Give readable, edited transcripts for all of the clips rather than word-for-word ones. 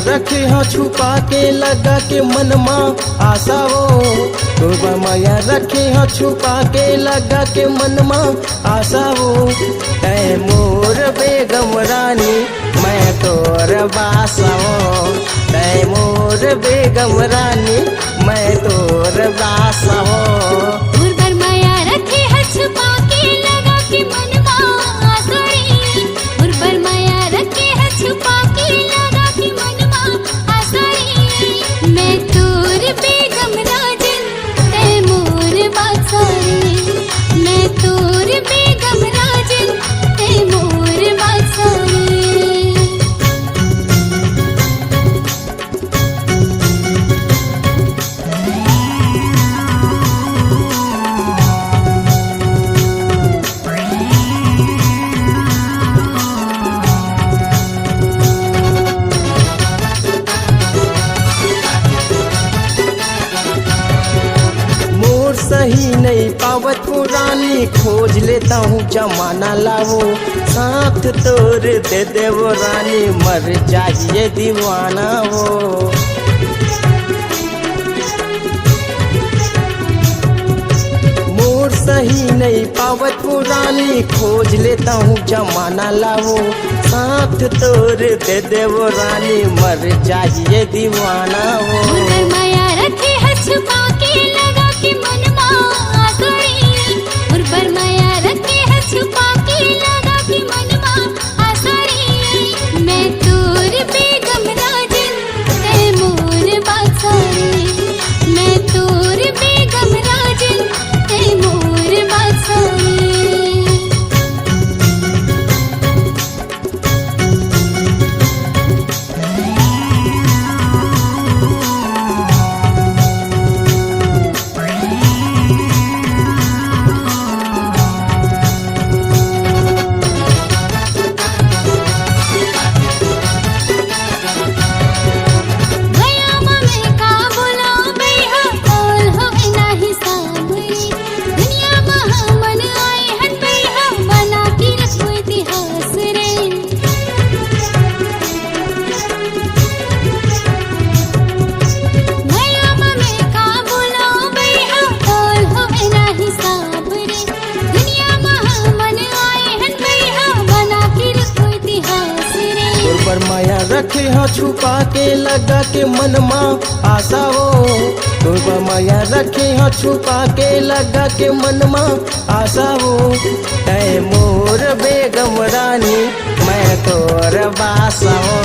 रखे हाँ छुपा के लगा के मनमा आशा वो। दुर्गा मैया रखे हाँ छुपा के लगा के मनमा आशा वो। ऐ मोर बेगम रानी मैं तोर बासा वो। ऐ मोर बेगम रानी मैं तोर बासा वो। दुर्गा मैया रखे हाँ छुपा के लगा के मनमा आशा रे। दुर्गा मैया रखे हाँ छुपा के लगा के मनमा आशा रे। मैं तोर बेगम राजन तै मोर बासा रे। मैं तोर बेगम राजन तै मोर बासा रे। सही नहीं पावत पुरानी खोज लेता हूँ जमाना लावो। साथ तोर दे देवो रानी मर जाइए दीवाना वो। मोर सही नहीं पावत पुरानी खोज लेता हूँ जमाना लावो। साथ तोर दे देवो रानी मर जाइए दीवाना वो। दुर्गा मैया रखे हाँ छुपा के लगा के मनमा आशा रे। दुर्गा मैया रखे हाँ छुपा के लगा के मनमा आशा रे। मैं तोर बेगम राजन तै मोर बासा रे। मैं तोर बेगम राजन तै मोर बासा रे। माया रखे हाँ छुपा के लगा के मनमा आशा वो। दुर्गा माया रखे हाँ छुपा के लगा के मनमा आशा वो। ऐ मोर बेगम रानी मैं तोर बासा वो।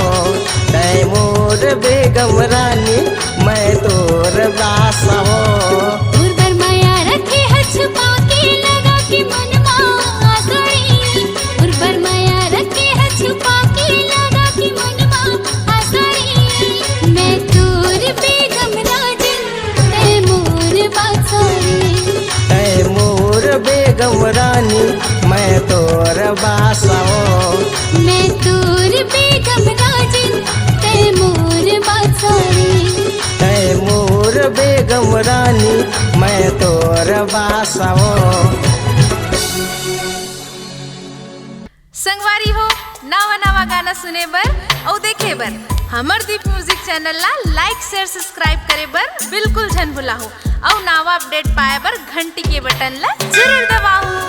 ऐ मोर बेगम रानी मैं तोर बासा वो। दुर्गा मैया रखे हाँ छुपा के लगा के मनमा आशा रे। दुर्गा मैया रखे हाँ छुपा के लगा के मनमा आशा रे। मैं तोर बेगम राजन तै मोर बासा रे। ऐ मोर बेगम रानी मैं तोर बासा वो। मैं तोर बेगम राजन तै मोर बासा रे। ऐ मोर बेगम रानी मैं तोर बासा वो। संगवारी हो नवा नवा गाना सुने बर और देखे बर हमर दीप म्यूजिक चैनल ला लाइक शेयर सब्सक्राइब करे बर बिल्कुल झन भुलाहो। और नवा अपडेट पाए बर घंटी के बटन ला जरूर दबाओ।